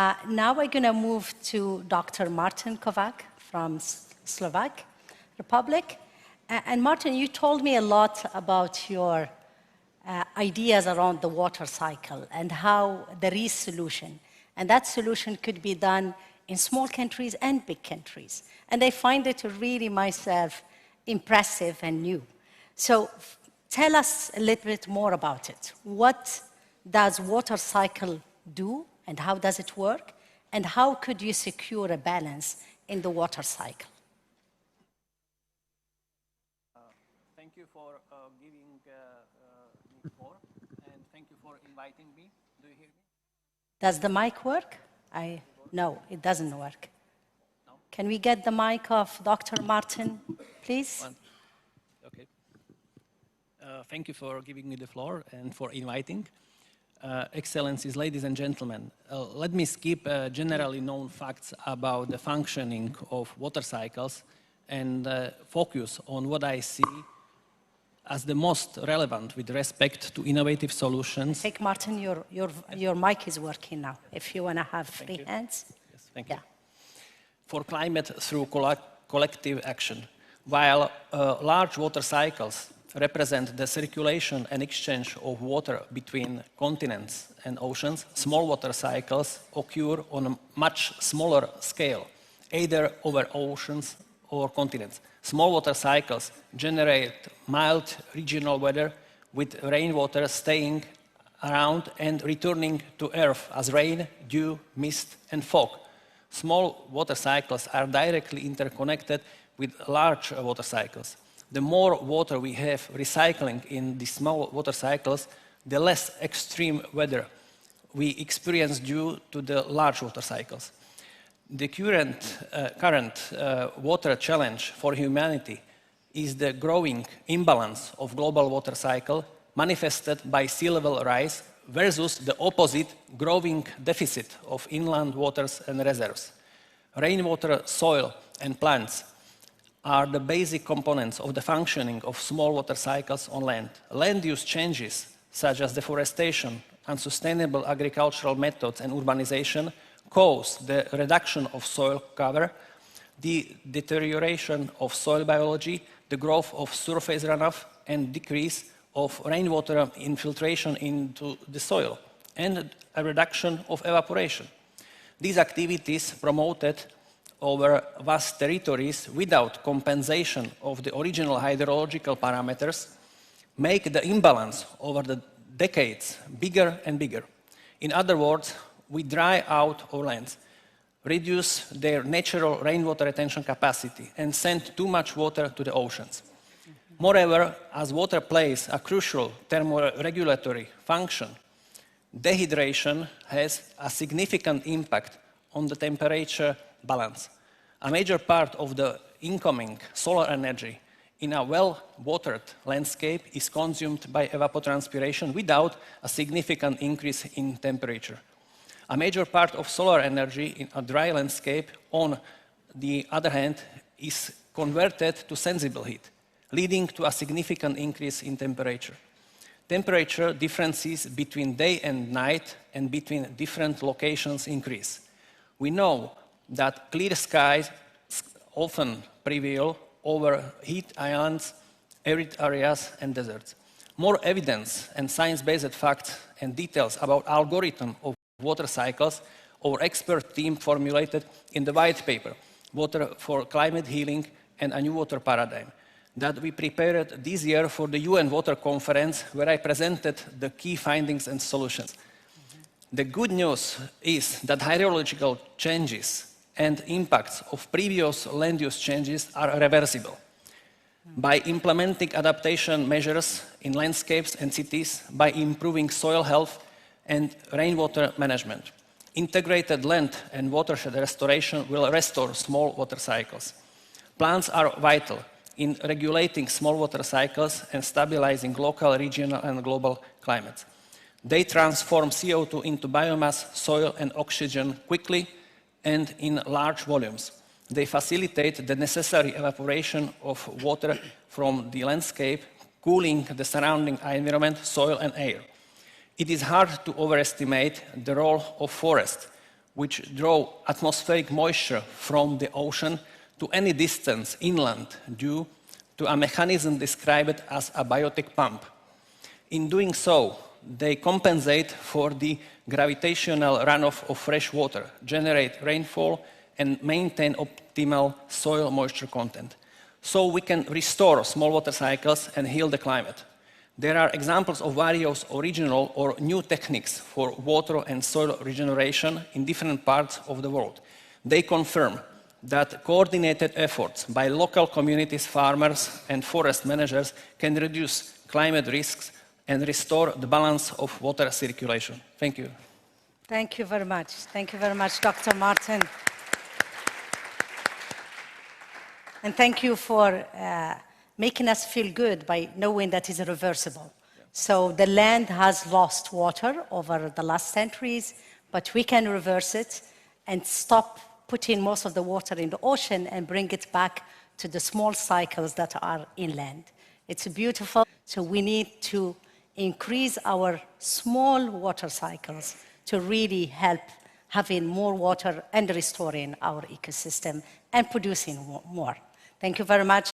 Now we're going to move to Dr. Martin Kováč from Slovak Republic. And Martin, you told me a lot about your ideas around the water cycle and how there is solution. And that solution could be done in small countries and big countries. And I find it really, myself, impressive and new. So tell us a little bit more about it. What does water cycle do and how does it work? And how could you secure a balance in the water cycle? Thank you for giving me the floor, and thank you for inviting me. Do you hear me? Does the mic work? No, it doesn't work. No? Can we get the mic of Dr. Martin, please? Okay. Thank you for giving me the floor and for inviting. Excellencies, ladies and gentlemen, let me skip generally known facts about the functioning of water cycles and focus on what I see as the most relevant with respect to innovative solutions. Take Martin, your mic is working now, if you want to have free hands. Yes, thank you. For climate through collective action. While large water cycles represent the circulation and exchange of water between continents and oceans, small water cycles occur on a much smaller scale, either over oceans or continents. Small water cycles generate mild regional weather with rainwater staying around and returning to Earth as rain, dew, mist, and fog. Small water cycles are directly interconnected with large water cycles. The more water we have recycling in the small water cycles, the less extreme weather we experience due to the large water cycles. The current water challenge for humanity is the growing imbalance of global water cycle manifested by sea level rise versus the opposite growing deficit of inland waters and reserves. Rainwater, soil, and plants are the basic components of the functioning of small water cycles on land. Land use changes, such as deforestation, unsustainable agricultural methods, and urbanization, cause the reduction of soil cover, the deterioration of soil biology, the growth of surface runoff, and decrease of rainwater infiltration into the soil, and a reduction of evaporation. These activities promoted over vast territories without compensation of the original hydrological parameters make the imbalance over the decades bigger and bigger. In other words, we dry out our lands, reduce their natural rainwater retention capacity, and send too much water to the oceans. Moreover, as water plays a crucial thermoregulatory function, dehydration has a significant impact on the temperature balance. A major part of the incoming solar energy in a well-watered landscape is consumed by evapotranspiration without a significant increase in temperature. A major part of solar energy in a dry landscape, on the other hand, is converted to sensible heat, leading to a significant increase in temperature. Temperature differences between day and night and between different locations increase. We know that clear skies often prevail over heat islands, arid areas, and deserts. More evidence and science-based facts and details about algorithm of water cycles our expert team formulated in the white paper, Water for Climate Healing and a New Water Paradigm, that we prepared this year for the UN Water Conference, where I presented the key findings and solutions. The good news is that hydrological changes and impacts of previous land use changes are reversible. By implementing adaptation measures in landscapes and cities, by improving soil health and rainwater management, integrated land and watershed restoration will restore small water cycles. Plants are vital in regulating small water cycles and stabilizing local, regional, and global climates. They transform CO2 into biomass, soil, and oxygen quickly and in large volumes. They facilitate the necessary evaporation of water from the landscape, cooling the surrounding environment, soil, and air. It is hard to overestimate the role of forest, which draw atmospheric moisture from the ocean to any distance inland due to a mechanism described as a biotic pump. In doing so, they compensate for the gravitational runoff of fresh water, generate rainfall, and maintain optimal soil moisture content. So we can restore small water cycles and heal the climate. There are examples of various original or new techniques for water and soil regeneration in different parts of the world. They confirm that coordinated efforts by local communities, farmers, and forest managers can reduce climate risks and restore the balance of water circulation. Thank you. Thank you very much. Thank you very much, Dr. Martin. And thank you for making us feel good by knowing that it's reversible. Yeah. So the land has lost water over the last centuries, but we can reverse it and stop putting most of the water in the ocean and bring it back to the small cycles that are inland. It's beautiful. So we need to increase our small water cycles to really help having more water and restoring our ecosystem and producing more. Thank you very much.